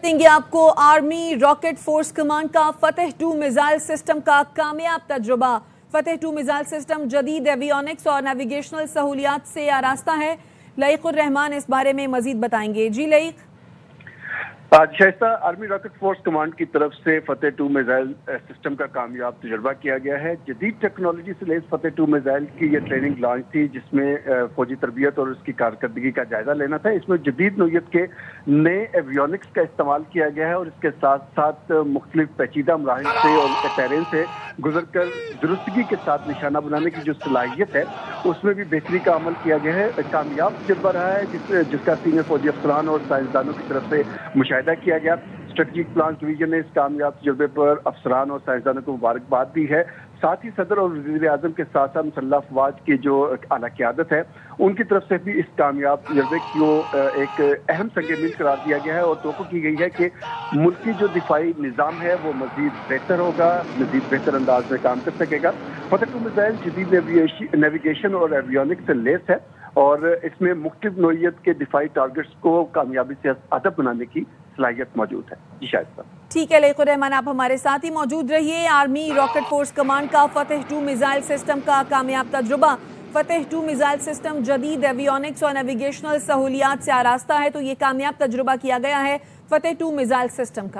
دیں گے آپ کو آرمی راکٹ فورس کمانڈ کا فتح 2 میزائل سسٹم کا کامیاب تجربہ۔ فتح 2 میزائل سسٹم جدید ایویونکس اور نیویگیشنل سہولیات سے آراستہ ہے۔ لئیق الرحمان اس بارے میں مزید بتائیں گے۔ جی لئیق۔ شائستہ، آرمی راکٹ فورس کمانڈ کی طرف سے فتح 2 میزائل سسٹم کا کامیاب تجربہ کیا گیا ہے۔ جدید ٹیکنالوجی سے لیس فتح 2 میزائل کی یہ ٹریننگ لانچ تھی، جس میں فوجی تربیت اور اس کی کارکردگی کا جائزہ لینا تھا۔ اس میں جدید نوعیت کے نئے ایویونکس کا استعمال کیا گیا ہے اور اس کے ساتھ ساتھ مختلف پیچیدہ مراحل سے اور ٹیرین سے گزر کر درستگی کے ساتھ نشانہ بنانے کی جو صلاحیت ہے اس میں بھی بہتری کا عمل کیا گیا ہے۔ کامیاب تجربہ رہا ہے جس کا سینئر فوجی افسران اور سائنسدانوں کی طرف سے مشاہدہ کیا گیا۔ اسٹریٹجک پلانس ڈویژن نے اس کامیاب تجربے پر افسران اور سائنسدانوں کو مبارکباد دی ہے۔ ساتھ ہی صدر اور وزیر اعظم کے ساتھ ساتھ مسلح افواج کی جو اعلیٰ قیادت ہے ان کی طرف سے بھی اس کامیاب تجربے کو ایک اہم سنگ میل قرار دیا گیا ہے اور توقع کی گئی ہے کہ ملکی جو دفاعی نظام ہے وہ مزید بہتر ہوگا، مزید بہتر انداز میں کام کر سکے گا۔ فتح 2 میزائل جدید نیویگیشن اور ایویونکس سے لیس ہے اور اس میں مختلف نوعیت کے دفاعی ٹارگٹس کو کامیابی سے ہدف بنانے کی صلاحیت موجود ہے۔ جی شائستہ۔ ٹھیک ہے لئیق الرحمان، آپ ہمارے ساتھ ہی موجود رہیے۔ آرمی راکٹ فورس کمانڈ کا فتح 2 میزائل سسٹم کا کامیاب تجربہ۔ فتح 2 میزائل سسٹم جدید ایویونکس اور نیویگیشنل سہولیات سے آراستہ ہے، تو یہ کامیاب تجربہ کیا گیا ہے فتح 2 میزائل سسٹم کا۔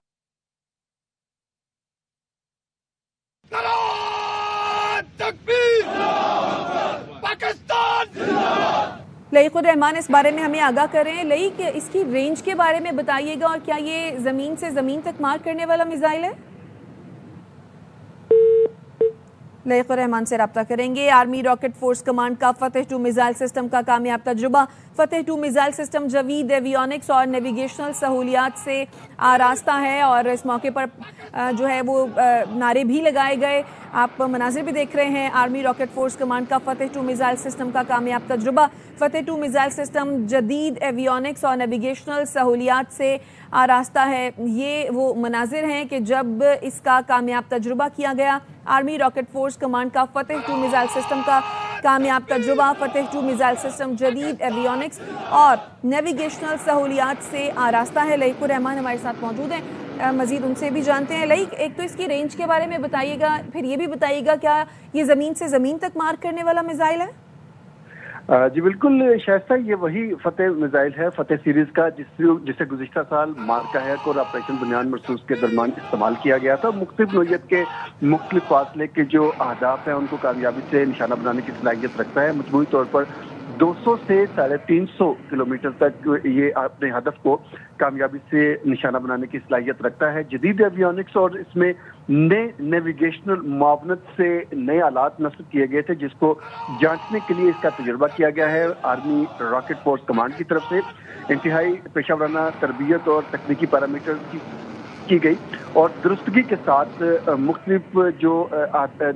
لئیق الرحمان اس بارے میں ہمیں آگاہ کریں۔ لئیق، اس کی رینج کے بارے میں بتائیے گا، اور کیا یہ زمین سے زمین تک مار کرنے والا میزائل ہے؟ لئیق الرحمان سے رابطہ کریں گے۔ آرمی راکٹ فورس کمانڈ کا فتح 2 میزائل سسٹم کا کامیاب تجربہ۔ فتح 2 میزائل سسٹم جدید ایویونکس اور نیویگیشنل سہولیات سے آراستہ ہے، اور اس موقع پر جو ہے وہ نعرے بھی لگائے گئے۔ آپ مناظر بھی دیکھ رہے ہیں۔ آرمی راکٹ فورس کمانڈ کا فتح 2 میزائل سسٹم کا کامیاب تجربہ۔ فتح 2 میزائل سسٹم جدید ایویونکس اور نیویگیشنل سہولیات سے آراستہ ہے۔ یہ وہ مناظر ہیں کہ جب اس کا کامیاب تجربہ کیا گیا۔ آرمی راکٹ فورس کمانڈ کا فتح 2 میزائل سسٹم کا کامیاب تجربہ۔ فتح 2 میزائل سسٹم جدید ایویونکس اور نیویگیشنل سہولیات سے آراستہ ہے۔ لئیق الرحمان ہمارے ساتھ موجود ہیں، مزید ان سے بھی جانتے ہیں۔ لئیق، ایک تو اس کی رینج کے بارے میں بتائیے گا، پھر یہ بھی بتائیے گا کیا یہ زمین سے زمین تک مار کرنے والا میزائل ہے؟ جی بالکل شائستہ، یہ وہی فتح میزائل ہے، فتح سیریز کا، جسے گزشتہ سال مارکا ہیک اور آپریشن بنیان مرصوص کے درمیان استعمال کیا گیا تھا۔ مختلف نوعیت کے مختلف فاصلے کے جو اہداف ہیں ان کو کامیابی سے نشانہ بنانے کی صلاحیت رکھتا ہے۔ مجموعی طور پر 200 سے 350 کلومیٹر تک یہ اپنے ہدف کو کامیابی سے نشانہ بنانے کی صلاحیت رکھتا ہے۔ جدید ایویونکس اور اس میں نئے نیویگیشنل معاونت سے نئے آلات نصب کیے گئے تھے، جس کو جانچنے کے لیے اس کا تجربہ کیا گیا ہے آرمی راکٹ فورس کمانڈ کی طرف سے۔ انتہائی پیشہ ورانہ تربیت اور تکنیکی پیرامیٹر کی گئی اور درستگی کے ساتھ مختلف جو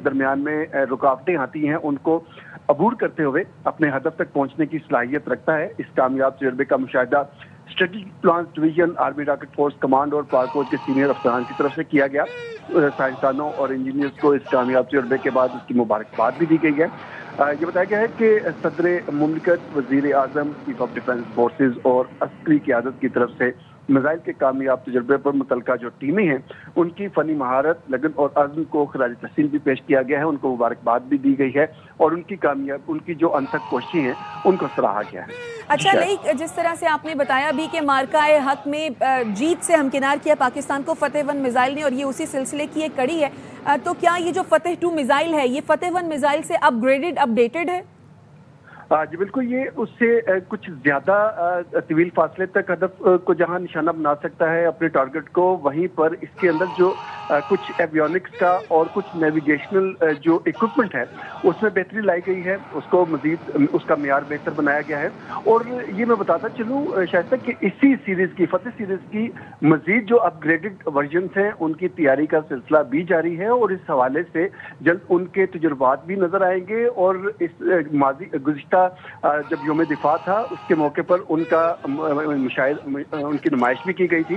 درمیان میں رکاوٹیں آتی ہیں ان کو عبور کرتے ہوئے اپنے ہدف تک پہنچنے کی صلاحیت رکھتا ہے۔ اس کامیاب تجربے کا مشاہدہ strategic plans division army rocket force command اور پارکوچ کے سینئر افسران کی طرف سے کیا گیا۔ سائنسدانوں اور انجینئرز کو اس کامیاب تجربے کے بعد اس کی مبارکباد بھی دی گئی ہے۔ یہ بتایا گیا ہے کہ صدر مملکت، وزیر اعظم، چیف آف ڈیفنس فورسز اور عسکری قیادت کی طرف سے میزائل کے کامیاب تجربے پر متعلقہ جو ٹیمیں ہیں ان کی فنی مہارت، لگن اور عزم کو خراج تحسین بھی پیش کیا گیا ہے، ان کو مبارکباد بھی دی گئی ہے اور ان کی جو انتھک کوششیں ہیں ان کو سراہا گیا ہے۔ اچھا لئیق، جس طرح سے آپ نے بتایا بھی کہ مارکہ حق میں جیت سے ہمکنار کیا پاکستان کو فتح 1 میزائل نے، اور یہ اسی سلسلے کی ایک کڑی ہے، تو کیا یہ جو فتح 2 میزائل ہے یہ فتح 1 میزائل سے اپ گریڈڈ، اپ ڈیٹڈ ہے؟ جی بالکل، یہ اس سے کچھ زیادہ طویل فاصلے تک ہدف کو جہاں نشانہ بنا سکتا ہے اپنے ٹارگٹ کو، وہیں پر اس کے اندر جو کچھ ایویونکس کا اور کچھ نیویگیشنل جو اکوپمنٹ ہے اس میں بہتری لائی گئی ہے، اس کو مزید اس کا معیار بہتر بنایا گیا ہے۔ اور یہ میں بتاتا چلوں شائستہ کہ اسی سیریز کی، فتح سیریز کی مزید جو اپ گریڈڈ ورژنس ہیں ان کی تیاری کا سلسلہ بھی جاری ہے، اور اس حوالے سے جلد ان کے تجربات بھی نظر آئیں گے۔ اور اس گزشتہ جب یوم دفاع تھا اس کے موقع پر ان کی نمائش بھی کی گئی تھی،